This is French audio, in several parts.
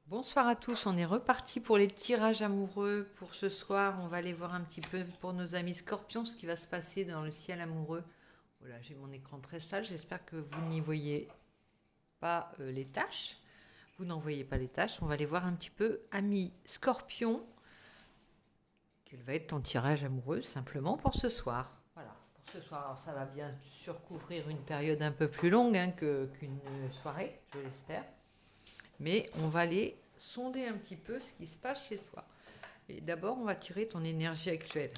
Bonsoir à tous, on est reparti pour les tirages amoureux pour ce soir. On va aller voir un petit peu pour nos amis scorpions ce qui va se passer dans le ciel amoureux. Voilà, j'ai mon écran très sale, j'espère que vous n'y voyez pas les tâches. Vous n'en voyez pas les tâches, on va aller voir un petit peu, amis scorpions, quel va être ton tirage amoureux simplement pour ce soir. Voilà, pour ce soir, alors ça va bien sûr couvrir une période un peu plus longue qu'une soirée, je l'espère. Mais on va aller sonder un petit peu ce qui se passe chez toi. Et d'abord, on va tirer ton énergie actuelle,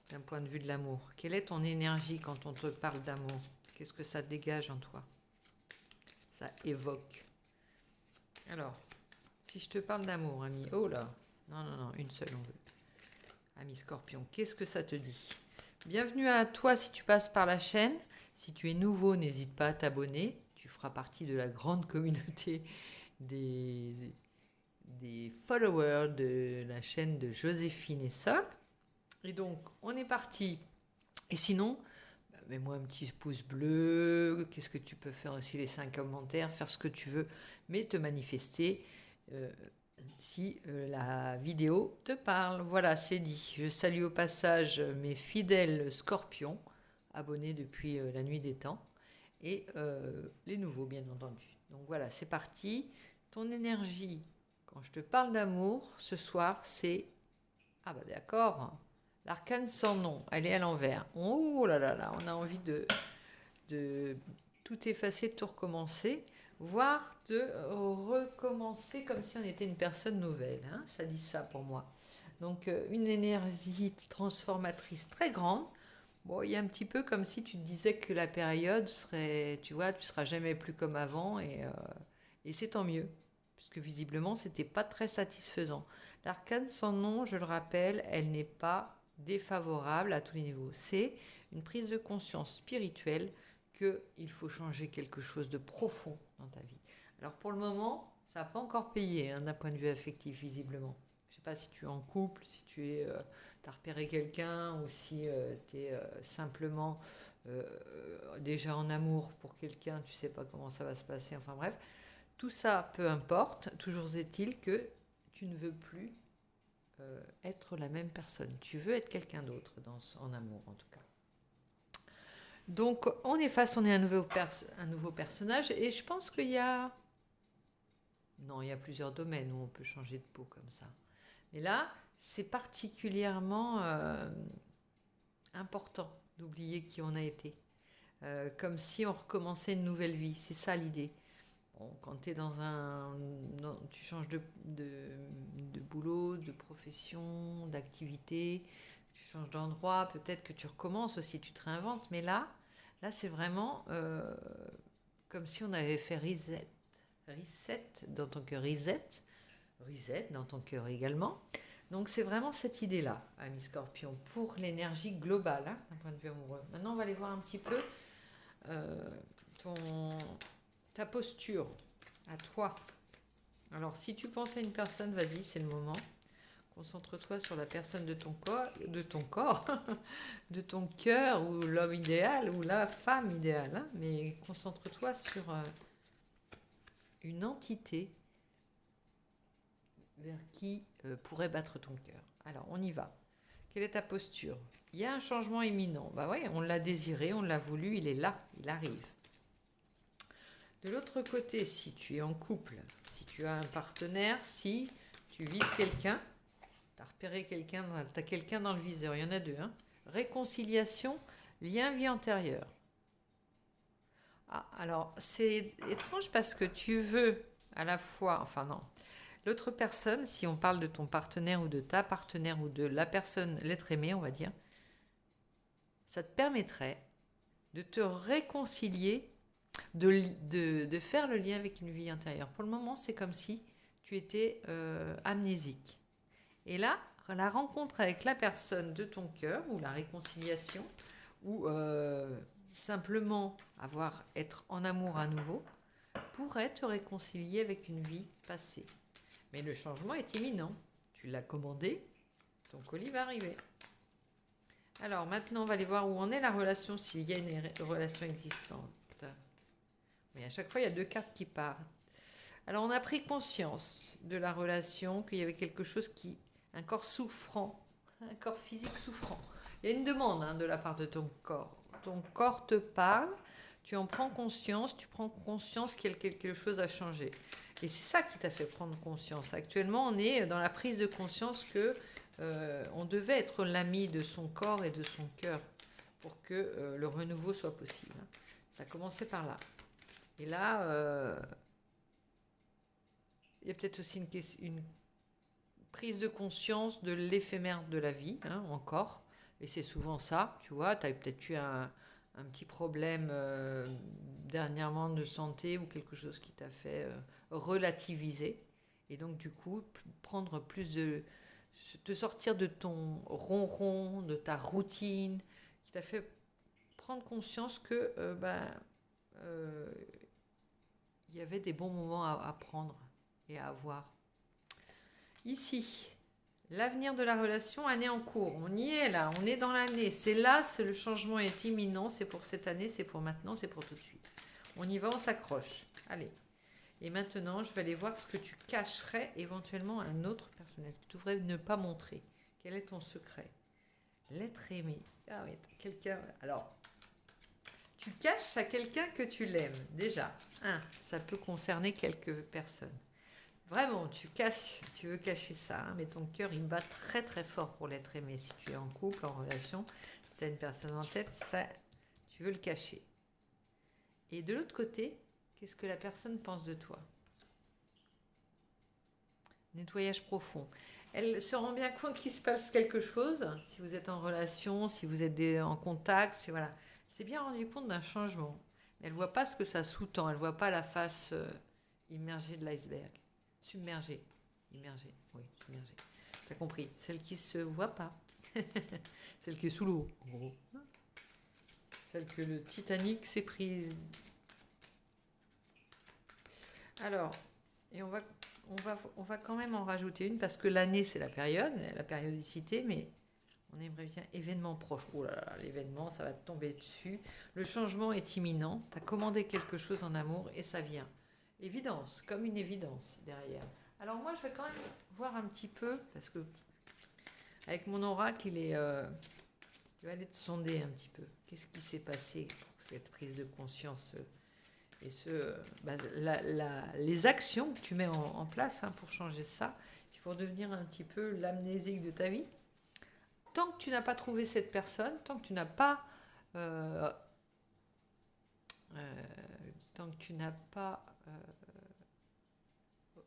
d'un point de vue de l'amour. Quelle est ton énergie quand on te parle d'amour? Qu'est-ce que ça dégage en toi? Ça évoque. Alors, si je te parle d'amour, ami, oh là, non, non, non, une seule on veut. Ami Scorpion, qu'est-ce que ça te dit? Bienvenue à toi si tu passes par la chaîne. Si tu es nouveau, n'hésite pas à t'abonner. Tu feras partie de la grande communauté des followers de la chaîne de Joséphine et Sol. Et donc, on est parti. Et sinon, mets-moi un petit pouce bleu. Qu'est-ce que tu peux faire aussi? Les 5 commentaires, faire ce que tu veux, mais te manifester si la vidéo te parle. Voilà, c'est dit. Je salue au passage mes fidèles scorpions, abonnés depuis la nuit des temps, et les nouveaux, bien entendu. Donc voilà, c'est parti. Ton énergie, quand je te parle d'amour, ce soir, c'est... Ah bah d'accord, l'arcane sans nom, elle est à l'envers. Oh là là là, on a envie de tout effacer, de tout recommencer, voire de recommencer comme si on était une personne nouvelle. Hein, ça dit ça pour moi. Donc une énergie transformatrice très grande. Bon, il y a un petit peu comme si tu te disais que la période serait, tu vois, tu seras jamais plus comme avant et c'est tant mieux, puisque visiblement c'était pas très satisfaisant. L'arcane sans nom, je le rappelle, elle n'est pas défavorable à tous les niveaux. C'est une prise de conscience spirituelle qu'il faut changer quelque chose de profond dans ta vie. Alors pour le moment, ça n'a pas encore payé hein, d'un point de vue affectif, visiblement. Je ne sais pas si tu es en couple, si tu es, as repéré quelqu'un ou si tu es simplement déjà en amour pour quelqu'un, tu ne sais pas comment ça va se passer, enfin bref. Tout ça, peu importe, toujours est-il que tu ne veux plus être la même personne. Tu veux être quelqu'un d'autre en amour, en tout cas. Donc, on est face, on est un nouveau personnage, et je pense qu'il y a... Non, il y a plusieurs domaines où on peut changer de peau comme ça. Mais là, c'est particulièrement important d'oublier qui on a été. Comme si on recommençait une nouvelle vie. C'est ça l'idée. Bon, quand tu es tu changes de boulot, de profession, d'activité, tu changes d'endroit, peut-être que tu recommences aussi, tu te réinventes. Mais là c'est vraiment comme si on avait fait reset. Reset dans ton cœur, reset dans ton cœur également. Donc c'est vraiment cette idée-là, ami Scorpion, pour l'énergie globale, hein, d'un point de vue amoureux. Maintenant, on va aller voir un petit peu euh, ton, ta posture à toi. Alors, si tu penses à une personne, vas-y, c'est le moment. Concentre-toi sur la personne de ton cœur, ou l'homme idéal, ou la femme idéale. Hein, mais concentre-toi sur une entité vers qui pourrait battre ton cœur. Alors, on y va. Quelle est ta posture? Il y a un changement imminent. Bah ouais, on l'a désiré, on l'a voulu, il est là, il arrive. De l'autre côté, si tu es en couple, si tu as un partenaire, si tu vises quelqu'un, tu as repéré quelqu'un, tu as quelqu'un dans le viseur, il y en a deux. Hein. Réconciliation, lien vie antérieure. Ah, alors, c'est étrange parce que tu veux à la fois, enfin non, l'autre personne, si on parle de ton partenaire ou de ta partenaire ou de la personne, l'être aimé, on va dire, ça te permettrait de te réconcilier, de faire le lien avec une vie intérieure. Pour le moment, c'est comme si tu étais amnésique. Et là, la rencontre avec la personne de ton cœur, ou la réconciliation, ou simplement être en amour à nouveau, pourrait te réconcilier avec une vie passée. Mais le changement est imminent. Tu l'as commandé, ton colis va arriver. Alors maintenant, on va aller voir où en est la relation, s'il y a une relation existante. Mais à chaque fois, il y a deux cartes qui partent. Alors, on a pris conscience de la relation, qu'il y avait quelque chose un corps souffrant, un corps physique souffrant. Il y a une demande de la part de ton corps. Ton corps te parle, tu en prends conscience, tu prends conscience qu'il y a quelque chose à changer. Et c'est ça qui t'a fait prendre conscience. Actuellement, on est dans la prise de conscience que on devait être l'ami de son corps et de son cœur pour que le renouveau soit possible. Ça a commencé par là. Et là, il y a peut-être aussi une prise de conscience de l'éphémère de la vie, encore. Et c'est souvent ça, tu vois, tu as peut-être eu un petit problème dernièrement de santé ou quelque chose qui t'a fait relativiser. Et donc, du coup, prendre plus de... te sortir de ton ronron, de ta routine, qui t'a fait prendre conscience que il y avait des bons moments à prendre et à avoir. Ici, l'avenir de la relation, année en cours. On y est là, on est dans l'année. C'est là, le changement est imminent. C'est pour cette année, c'est pour maintenant, c'est pour tout de suite. On y va, on s'accroche. Allez. Et maintenant, je vais aller voir ce que tu cacherais éventuellement à un autre personnel. Tu devrais ne pas montrer. Quel est ton secret? L'être aimé. Ah oui, quelqu'un. Alors, tu caches à quelqu'un que tu l'aimes. Déjà, ça peut concerner quelques personnes. Vraiment, tu veux cacher ça, mais ton cœur, il bat très très fort pour l'être aimé. Si tu es en couple, en relation, si tu as une personne en tête, ça, tu veux le cacher. Et de l'autre côté, qu'est-ce que la personne pense de toi? Nettoyage profond. Elle se rend bien compte qu'il se passe quelque chose, si vous êtes en relation, si vous êtes en contact, voilà. Elle s'est bien rendu compte d'un changement. Mais elle ne voit pas ce que ça sous-tend, elle ne voit pas la face immergée de l'iceberg. Submergée. Immergée. Oui, submergée. T'as compris. Celle qui se voit pas. Celle qui est sous l'eau, en gros. Celle que le Titanic s'est prise. Alors, et on va quand même en rajouter une parce que l'année, c'est la périodicité, mais on aimerait bien événement proche. Oh là là, l'événement, ça va te tomber dessus. Le changement est imminent. Tu as commandé quelque chose en amour et ça vient. Évidence, comme une évidence derrière. Alors moi, je vais quand même voir un petit peu, parce que avec mon oracle, il va aller te sonder un petit peu. Qu'est-ce qui s'est passé pour cette prise de conscience et les actions que tu mets en place pour changer ça, pour devenir un petit peu l'amnésique de ta vie. Tant que tu n'as pas trouvé cette personne, tant que tu n'as pas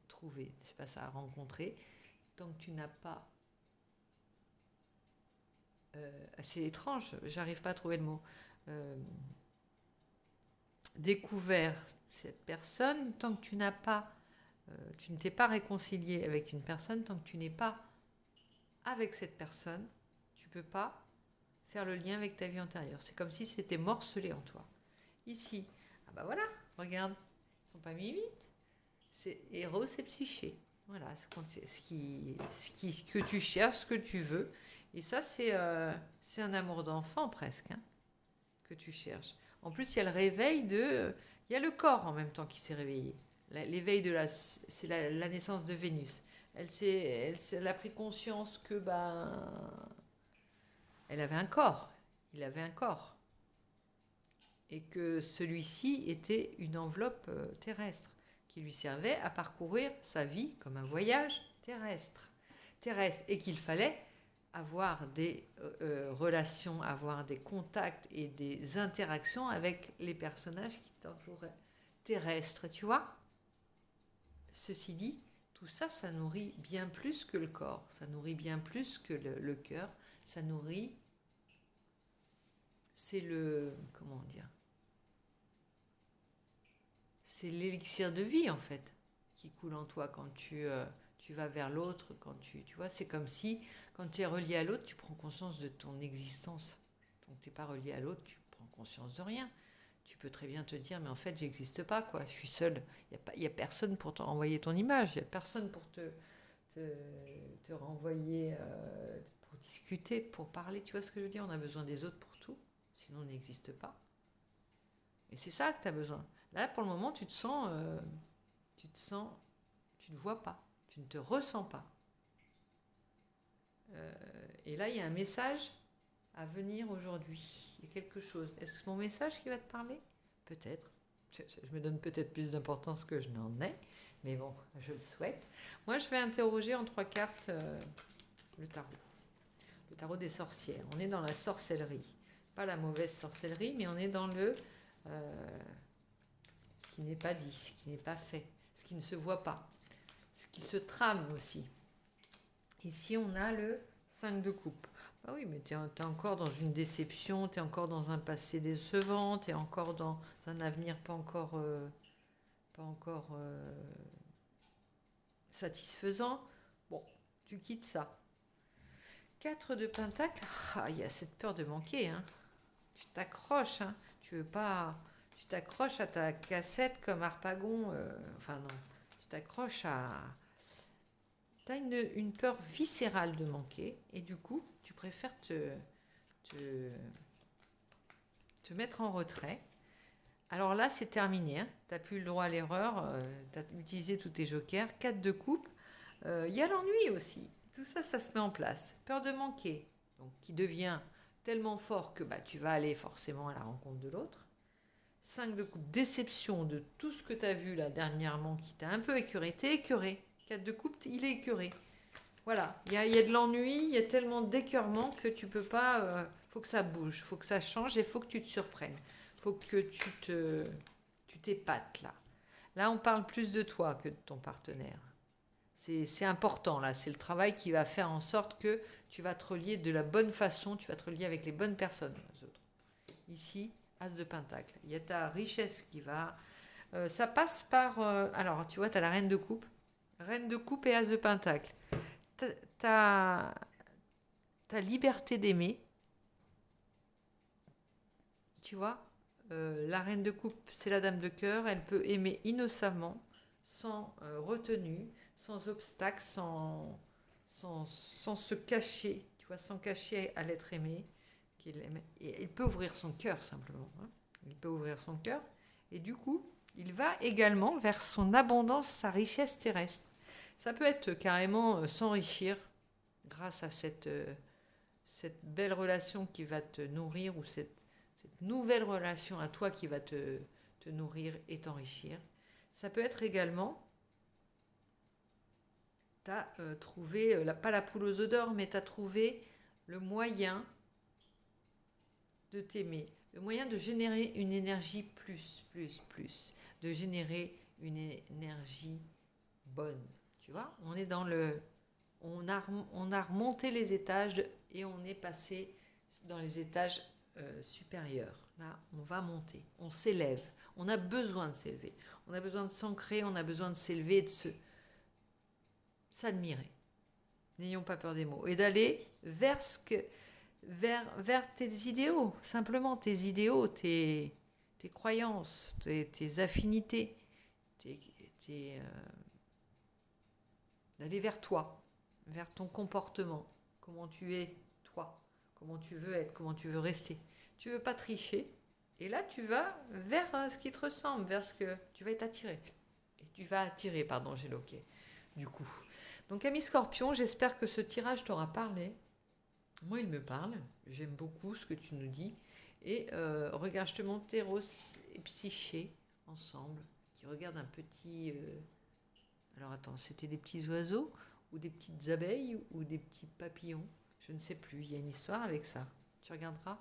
trouvé, c'est pas ça, rencontré, tant que tu n'as pas c'est étrange, j'arrive pas à trouver le mot, découvert cette personne, tant que tu n'as pas tu ne t'es pas réconcilié avec une personne, tant que tu n'es pas avec cette personne, tu peux pas faire le lien avec ta vie antérieure. C'est comme si c'était morcelé en toi. Ici, voilà, regarde, ils ne sont pas mis 8. C'est Eros et Psyché. Voilà, ce que tu cherches, ce que tu veux. Et ça, c'est un amour d'enfant presque, que tu cherches. En plus, il y a le réveil il y a le corps en même temps qui s'est réveillé. L'éveil c'est la naissance de Vénus. Elle a pris conscience que elle avait un corps. Il avait un corps. Et que celui-ci était une enveloppe terrestre qui lui servait à parcourir sa vie comme un voyage terrestre. Et qu'il fallait avoir des relations, avoir des contacts et des interactions avec les personnages qui t'entouraient terrestres, tu vois. Ceci dit, tout ça, ça nourrit bien plus que le corps, ça nourrit bien plus que le cœur, ça nourrit, c'est comment dire, c'est l'élixir de vie en fait, qui coule en toi quand tu vas vers l'autre, quand tu vois, c'est comme si, quand tu es relié à l'autre, tu prends conscience de ton existence. Donc tu n'es pas relié à l'autre, tu prends conscience de rien. Tu peux très bien te dire, mais en fait, j'existe pas, quoi. Je suis seule. Il y a personne pour te renvoyer ton image. Il n'y a personne pour te renvoyer, pour discuter, pour parler. Tu vois ce que je veux dire? On a besoin des autres pour tout. Sinon, on n'existe pas. Et c'est ça que tu as besoin. Là, pour le moment, tu te sens tu te sens, tu ne vois pas, tu ne te ressens pas. Et là, il y a un message à venir aujourd'hui. Il y a quelque chose. Est-ce mon message qui va te parler? Peut-être. Je me donne peut-être plus d'importance que je n'en ai, mais bon, je le souhaite. Moi, je vais interroger en 3 cartes le tarot. Le tarot des sorcières. On est dans la sorcellerie. Pas la mauvaise sorcellerie, mais on est dans ce qui n'est pas dit, ce qui n'est pas fait, ce qui ne se voit pas, ce qui se trame aussi. Ici, on a le 5 de coupe. Ah oui, mais tu es encore dans une déception, tu es encore dans un passé décevant, tu es encore dans un avenir pas encore satisfaisant. Bon, tu quittes ça. 4 de pentacle, il y a cette peur de manquer. Hein. Tu t'accroches, hein. Tu veux pas... Tu t'accroches à ta cassette comme Harpagon. Enfin non, tu t'accroches à... Tu as une peur viscérale de manquer et du coup, tu préfères te mettre en retrait. Alors là, c'est terminé. Hein. Tu n'as plus le droit à l'erreur. Tu as utilisé tous tes jokers. 4 de coupe. Il y a l'ennui aussi. Tout ça, ça se met en place. Peur de manquer, donc, qui devient tellement fort que tu vas aller forcément à la rencontre de l'autre. 5 de coupe. Déception de tout ce que tu as vu là dernièrement qui t'a un peu écœuré. T'es écœuré. 4 de coupe, il est écœuré. Voilà, il y a de l'ennui, il y a tellement d'écœurement que tu peux pas... faut que ça bouge, faut que ça change et faut que tu te surprennes. Faut que tu t'épates là. Là, on parle plus de toi que de ton partenaire. C'est important là, c'est le travail qui va faire en sorte que tu vas te relier de la bonne façon, tu vas te relier avec les bonnes personnes. Les autres. Ici, As de Pentacle. Il y a ta richesse qui va... ça passe par... alors, tu vois, tu as la Reine de Coupe. Reine de Coupe et As de Pentacle. Ta liberté d'aimer, tu vois, la Reine de Coupe, c'est la Dame de Cœur, elle peut aimer innocemment, sans retenue, sans obstacle, sans se cacher, tu vois, sans cacher à l'être aimé. Et il peut ouvrir son cœur simplement, hein. Il peut ouvrir son cœur, et du coup, il va également vers son abondance, sa richesse terrestre. Ça peut être carrément s'enrichir grâce à cette belle relation qui va te nourrir ou cette nouvelle relation à toi qui va te nourrir et t'enrichir. Ça peut être également, tu as trouvé, pas la poule aux œufs d'or, mais tu as trouvé le moyen de t'aimer, le moyen de générer une énergie plus, de générer une énergie bonne. Tu vois, on est dans le... On a remonté les étages et on est passé dans les étages supérieurs. Là, on va monter, on s'élève. On a besoin de s'élever. On a besoin de s'ancrer, on a besoin de s'élever et de s'admirer. N'ayons pas peur des mots. Et d'aller vers, vers tes idéaux. Simplement tes idéaux, tes croyances, tes affinités. D'aller vers toi, vers ton comportement, comment tu es toi, comment tu veux être, comment tu veux rester. Tu veux pas tricher, et là tu vas vers ce qui te ressemble, vers ce que tu vas être attiré. Et tu vas attirer, pardon, j'ai loqué, du coup. Donc, ami Scorpion, j'espère que ce tirage t'aura parlé. Moi, il me parle, j'aime beaucoup ce que tu nous dis. Et regarde, je te montre Eros et Psyché ensemble, qui regardent un petit... Alors attends, c'était des petits oiseaux ou des petites abeilles ou des petits papillons? Je ne sais plus, il y a une histoire avec ça. Tu regarderas,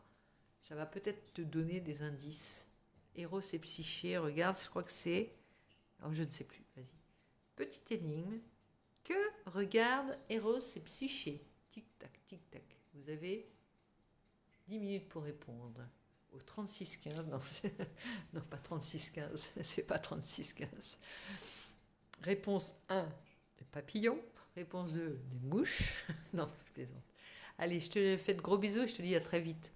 ça va peut-être te donner des indices. Eros et Psyché, regarde, je crois que c'est... Oh, je ne sais plus, vas-y. Petite énigme. Que regarde Eros et Psyché? Tic-tac, tic-tac. Vous avez 10 minutes pour répondre. Au 36-15, non, non, pas 36-15, c'est pas 36-15. Réponse 1, des papillons. Réponse 2, des mouches. Non, je plaisante. Allez, je te fais de gros bisous et je te dis à très vite.